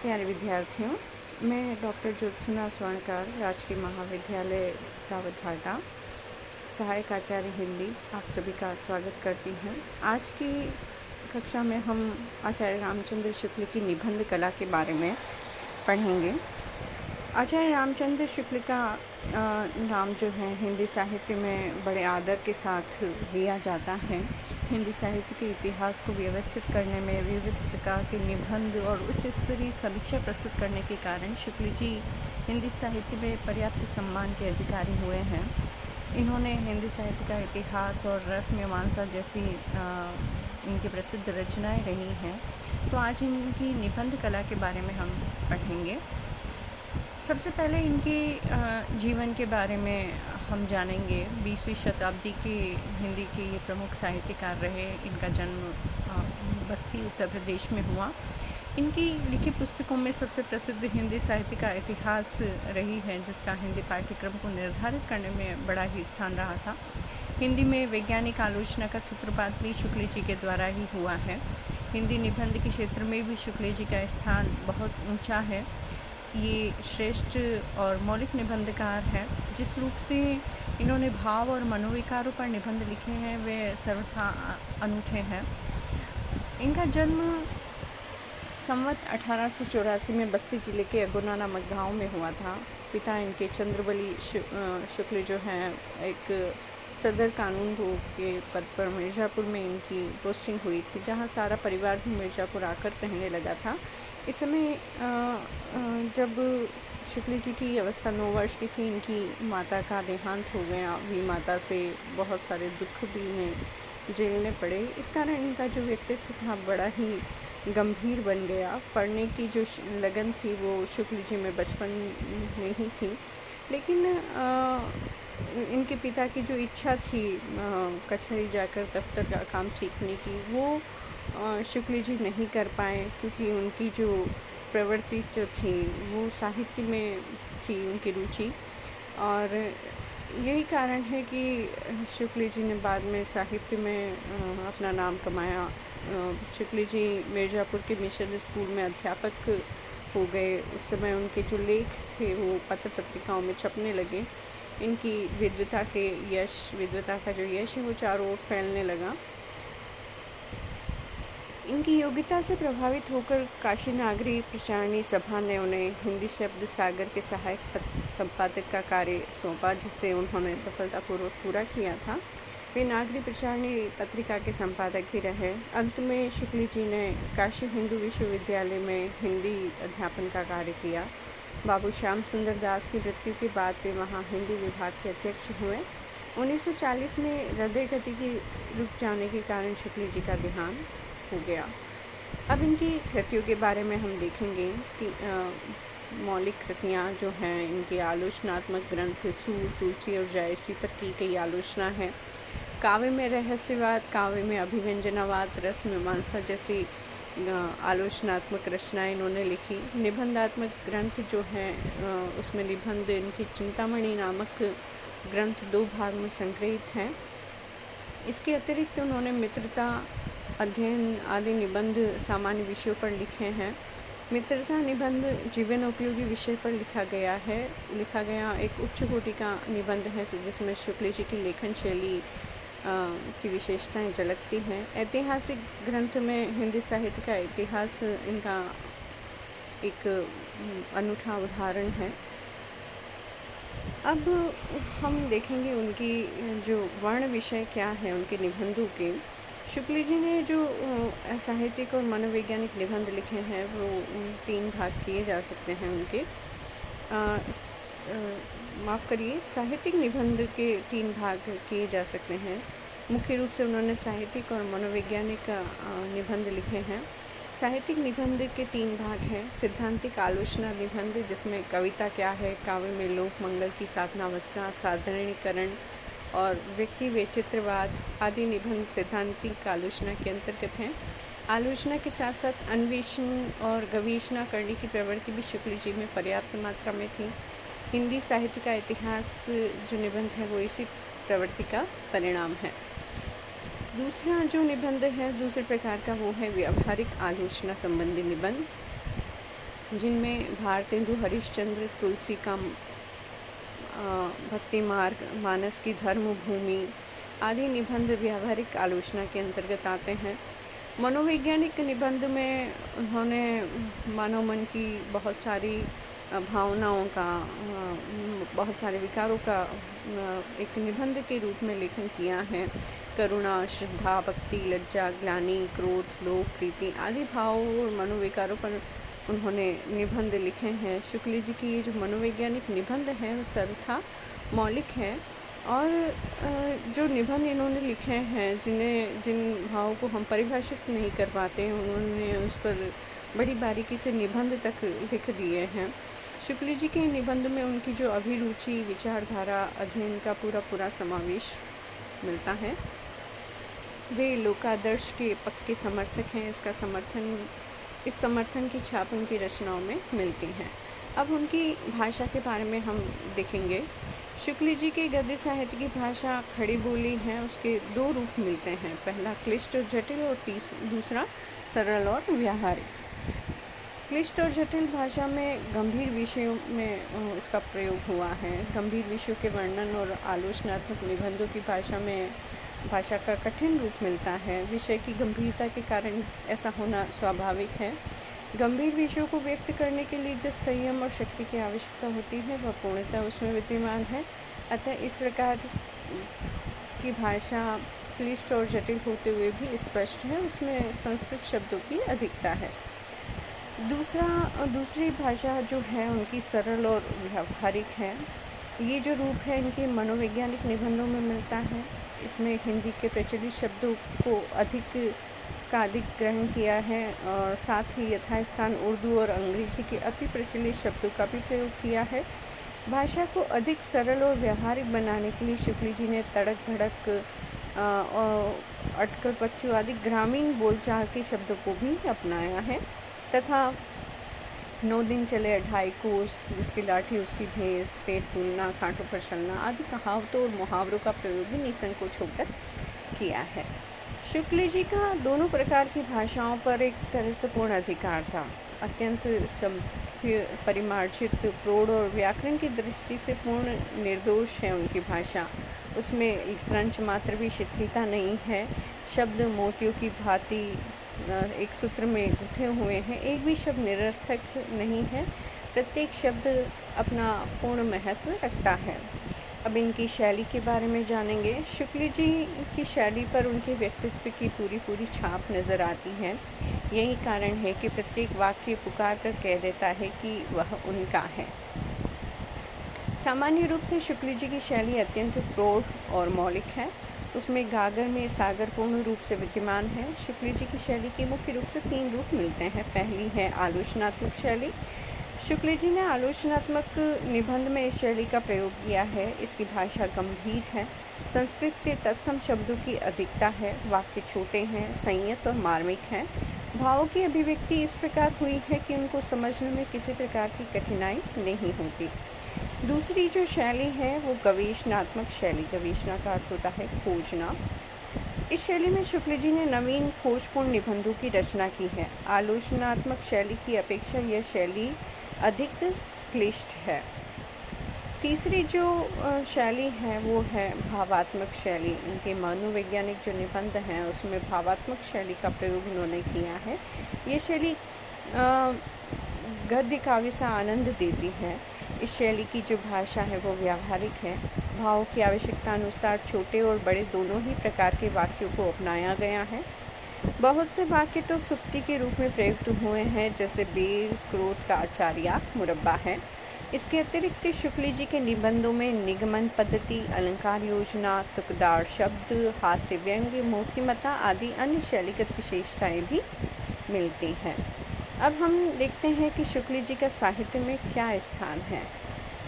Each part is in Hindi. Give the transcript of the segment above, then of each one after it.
प्यारे विद्यार्थियों, मैं डॉक्टर ज्योत्सना स्वर्णकार, राजकीय महाविद्यालय दावत भाटा, सहायक आचार्य हिंदी, आप सभी का स्वागत करती हूँ। आज की कक्षा में हम आचार्य रामचंद्र शुक्ल की निबंध कला के बारे में पढ़ेंगे। आचार्य रामचंद्र शुक्ल का नाम जो है हिंदी साहित्य में बड़े आदर के साथ लिया जाता है। हिंदी साहित्य के इतिहास को व्यवस्थित करने में विविध प्रकार के निबंध और उच्च स्तरीय समीक्षा प्रस्तुत करने के कारण शुक्ल जी हिंदी साहित्य में पर्याप्त सम्मान के अधिकारी हुए हैं। इन्होंने हिंदी साहित्य का इतिहास और रस मीमांसा जैसी इनकी प्रसिद्ध रचनाएं रही हैं। तो आज इनकी निबंध कला के बारे में हम पढ़ेंगे। सबसे पहले इनके जीवन के बारे में हम जानेंगे। 20वीं शताब्दी के हिंदी के ये प्रमुख साहित्यकार रहे। इनका जन्म बस्ती उत्तर प्रदेश में हुआ। इनकी लिखी पुस्तकों में सबसे प्रसिद्ध हिंदी साहित्य का इतिहास रही है, जिसका हिंदी पाठ्यक्रम को निर्धारित करने में बड़ा ही स्थान रहा था। हिंदी में वैज्ञानिक आलोचना का सूत्रपात भी शुक्ल जी के द्वारा ही हुआ है। हिंदी निबंध के क्षेत्र में भी शुक्ल जी का स्थान बहुत ऊंचा है। ये श्रेष्ठ और मौलिक निबंधकार हैं। जिस रूप से इन्होंने भाव और मनोविकारों पर निबंध लिखे हैं वे सर्वथा अनूठे हैं। इनका जन्म संवत 1884 में बस्ती जिले के अगुना नामक गाँव में हुआ था। पिता इनके चंद्रबली शुक्ल जो हैं एक सदर कानून भोग के पद पर मिर्ज़ापुर में इनकी पोस्टिंग हुई थी, जहाँ सारा परिवार भी मिर्ज़ापुर आकर रहने लगा था। इस समय जब शुक्ल जी की अवस्था 9 वर्ष की थी, इनकी माता का देहांत हो गया। भी माता से बहुत सारे दुख भी इन्हें झेलने पड़े। इस कारण इनका जो व्यक्तित्व था बड़ा ही गंभीर बन गया। पढ़ने की जो लगन थी वो शुक्ल जी में बचपन में ही थी, लेकिन इनके पिता की जो इच्छा थी कचहरी जाकर दफ्तर का काम सीखने की, वो शुक्ल जी नहीं कर पाए, क्योंकि उनकी जो प्रवृत्ति जो थी वो साहित्य में थी, उनकी रुचि। और यही कारण है कि शुक्ल जी ने बाद में साहित्य में अपना नाम कमाया। शुक्ल जी मिर्ज़ापुर के मिशन स्कूल में अध्यापक हो गए। उस समय उनके जो लेख थे वो पत्र पत्रिकाओं में छपने लगे। इनकी विद्वता का जो यश है वो चारों ओर फैलने लगा। इनकी योग्यता से प्रभावित होकर काशी नागरी प्रचारणी सभा ने उन्हें हिंदी शब्द सागर के सहायक संपादक का कार्य सौंपा, जिसे उन्होंने सफलतापूर्वक पूरा किया था। वे नागरी प्रचारणी पत्रिका के संपादक भी रहे। अंत में शुक्ल जी ने काशी हिंदू विश्वविद्यालय में हिंदी अध्यापन का कार्य किया। बाबू श्याम सुंदर दास की मृत्यु के बाद वे वहाँ हिंदी विभाग के अध्यक्ष हुए। 1940 में हृदय गति की रुक जाने के कारण शुक्ल जी का देहांत हो गया। अब इनकी कृतियों के बारे में हम देखेंगे कि मौलिक कृतियाँ जो हैं, इनकी आलोचनात्मक ग्रंथ सूर, तुलसी और जायसी पर की गई आलोचना है। काव्य में रहस्यवाद, काव्य में अभिव्यंजनावाद, रस मीमांसा जैसी आलोचनात्मक रचनाएं इन्होंने लिखी। निबंधात्मक ग्रंथ जो हैं उसमें निबंध इनकी चिंतामणि नामक ग्रंथ 2 भाग में संग्रहित हैं। इसके अतिरिक्त उन्होंने मित्रता, अध्ययन आदि निबंध सामान्य विषयों पर लिखे हैं। मित्रता निबंध जीवनोपयोगी विषय पर लिखा गया एक उच्च कोटि का निबंध है, जिसमें शुक्ल जी की लेखन शैली की विशेषताएं झलकती हैं। ऐतिहासिक ग्रंथ में हिंदी साहित्य का इतिहास इनका एक अनूठा उदाहरण है। अब हम देखेंगे उनकी जो वर्ण विषय क्या है उनके निबंधों के। शुक्ल जी ने जो साहित्यिक और मनोवैज्ञानिक निबंध लिखे हैं वो 3 भाग किए जा सकते हैं उनके। साहित्यिक निबंध के 3 भाग किए जा सकते हैं। मुख्य रूप से उन्होंने साहित्यिक और मनोवैज्ञानिक निबंध लिखे हैं। साहित्यिक निबंध के 3 भाग हैं। सिद्धांतिक आलोचना निबंध, जिसमें कविता क्या है, काव्य में लोक मंगल की साधनावस्था, साधारणीकरण और व्यक्ति वैचित्रवाद आदि निबंध सैद्धांतिक आलोचना के अंतर्गत हैं। आलोचना के साथ साथ अन्वेषण और गवेषणा करने की प्रवृत्ति भी शुक्ल जी में पर्याप्त मात्रा में थी। हिंदी साहित्य का इतिहास जो निबंध है वो इसी प्रवृत्ति का परिणाम है। दूसरा जो निबंध है दूसरे प्रकार का वो है व्यावहारिक आलोचना संबंधी निबंध। जिनमें भारतेंदु हरिश्चंद्र तुलसी का भक्ति मार्ग, मानस की धर्म भूमि आदि निबंध व्यावहारिक आलोचना के अंतर्गत आते हैं। मनोवैज्ञानिक निबंध में उन्होंने मानव मन की बहुत सारी भावनाओं का, बहुत सारे विकारों का एक निबंध के रूप में लेखन किया है। करुणा, श्रद्धा, भक्ति, लज्जा, ग्लानि, क्रोध, लोभ, प्रीति आदि भावों और मनोविकारों पर उन्होंने निबंध लिखे हैं। शुक्ल जी की ये जो मनोवैज्ञानिक निबंध हैं वो सर्वथा मौलिक हैं और जो निबंध इन्होंने लिखे हैं, जिन भावों को हम परिभाषित नहीं कर पाते हैं, उन्होंने उस पर बड़ी बारीकी से निबंध तक लिख दिए हैं। शुक्ल जी के निबंध में उनकी जो अभिरुचि, विचारधारा, अध्ययन का पूरा समावेश मिलता है। वे लोकादर्श के पक्के समर्थक हैं। इस समर्थन की छाप उनकी रचनाओं में मिलती है। अब उनकी भाषा के बारे में हम देखेंगे। शुक्ल जी के गद्य साहित्य की भाषा खड़ी बोली है। उसके दो रूप मिलते हैं, पहला क्लिष्ट और जटिल और दूसरा सरल और व्यावहारिक। क्लिष्ट और जटिल भाषा में गंभीर विषयों में इसका प्रयोग हुआ है। गंभीर विषयों के वर्णन और आलोचनात्मक निबंधों की भाषा का कठिन रूप मिलता है। विषय की गंभीरता के कारण ऐसा होना स्वाभाविक है। गंभीर विषयों को व्यक्त करने के लिए जिस संयम और शक्ति की आवश्यकता होती है वह पूर्णतः उसमें विद्यमान है। अतः इस प्रकार की भाषा क्लिष्ट और जटिल होते हुए भी स्पष्ट है। उसमें संस्कृत शब्दों की अधिकता है। दूसरी भाषा जो है उनकी सरल और व्यावहारिक है। ये जो रूप है इनके मनोवैज्ञानिक निबंधों में मिलता है। इसमें हिंदी के प्रचलित शब्दों को अधिक ग्रहण किया है और साथ ही यथास्थान उर्दू और अंग्रेजी के अति प्रचलित शब्दों का भी प्रयोग किया है। भाषा को अधिक सरल और व्यावहारिक बनाने के लिए शुक्ल जी ने तड़क भड़क अटकल पच्चू आदि ग्रामीण बोलचाल के शब्दों को भी अपनाया है तथा 9 दिन चले 2.5 कोस, जिसकी लाठी उसकी भैंस, पेट फूलना, कांटों पर चलना आदि कहावतों और मुहावरों का प्रयोग भी निसंकोच होकर किया है। शुक्ल जी का दोनों प्रकार की भाषाओं पर एक तरह से पूर्ण अधिकार था। अत्यंत सभ्य, परिमार्जित, प्रौढ़ और व्याकरण की दृष्टि से पूर्ण निर्दोष है उनकी भाषा। उसमें रंच मात्र भी शिथिलता नहीं है। शब्द मोतियों की भांति एक सूत्र में गुथे हुए हैं। एक भी शब्द निरर्थक नहीं है। प्रत्येक शब्द अपना पूर्ण महत्व रखता है। अब इनकी शैली के बारे में जानेंगे। शुक्ल जी की शैली पर उनके व्यक्तित्व की पूरी छाप नज़र आती है। यही कारण है कि प्रत्येक वाक्य पुकार कर कह देता है कि वह उनका है। सामान्य रूप से शुक्ल जी की शैली अत्यंत प्रौढ़ और मौलिक है। उसमें गागर में सागर पूर्ण रूप से विद्यमान है। शुक्ल जी की शैली के मुख्य रूप से 3 रूप मिलते हैं। पहली है आलोचनात्मक शैली। शुक्ल जी ने आलोचनात्मक निबंध में इस शैली का प्रयोग किया है। इसकी भाषा गंभीर है। संस्कृत के तत्सम शब्दों की अधिकता है। वाक्य छोटे हैं, संयत और मार्मिक हैं। भावों की अभिव्यक्ति इस प्रकार हुई है कि उनको समझने में किसी प्रकार की कठिनाई नहीं होती। दूसरी जो शैली है वो गवेषणात्मक शैली। गवेषणा का अर्थ होता है खोजना। इस शैली में शुक्ल जी ने नवीन खोजपूर्ण निबंधों की रचना की है। आलोचनात्मक शैली की अपेक्षा यह शैली अधिक क्लिष्ट है। तीसरी जो शैली है वो है भावात्मक शैली। इनके मनोवैज्ञानिक जो निबंध हैं उसमें भावात्मक शैली का प्रयोग इन्होंने किया है। ये शैली गद्य काव्य सा आनंद देती है। इस शैली की जो भाषा है वो व्यावहारिक है। भावों की आवश्यकता अनुसार छोटे और बड़े दोनों ही प्रकार के वाक्यों को अपनाया गया है। बहुत से वाक्य तो सुक्ति के रूप में प्रयुक्त हुए हैं, जैसे बेर, क्रोध का आचार्य मुरब्बा है। इसके अतिरिक्त शुक्ल जी के निबंधों में निगमन पद्धति, अलंकार योजना, तुकदार शब्द, हास्य व्यंग्य, मूर्तिमता आदि अन्य शैलीगत विशेषताएं भी मिलती हैं। अब हम देखते हैं कि शुक्ल जी का साहित्य में क्या स्थान है।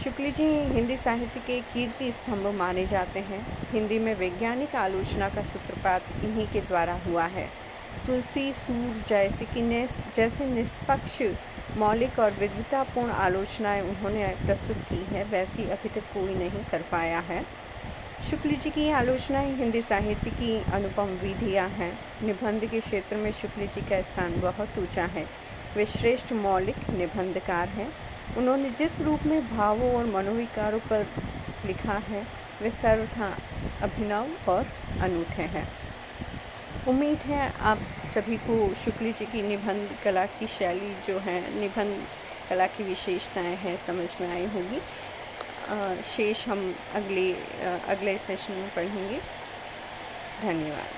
शुक्ल जी हिंदी साहित्य के कीर्ति स्तंभ माने जाते हैं। हिंदी में वैज्ञानिक आलोचना का सूत्रपात इन्हीं के द्वारा हुआ है। तुलसी, सूर जैसे निष्पक्ष, मौलिक और विद्वतापूर्ण आलोचनाएं उन्होंने प्रस्तुत की है, वैसी अभी तक कोई नहीं कर पाया है। शुक्ल जी की आलोचनाएं हिंदी साहित्य की अनुपम विधियाँ हैं। निबंध के क्षेत्र में शुक्ल जी का स्थान बहुत ऊंचा है। वे श्रेष्ठ मौलिक निबंधकार हैं। उन्होंने जिस रूप में भावों और मनोविकारों पर लिखा है वे सर्वथा अभिनव और अनूठे हैं। उम्मीद है आप सभी को शुक्ल जी की निबंध कला की शैली जो है, निबंध कला की विशेषताएं हैं, समझ में आई होगी। शेष हम अगले सेशन में पढ़ेंगे। धन्यवाद।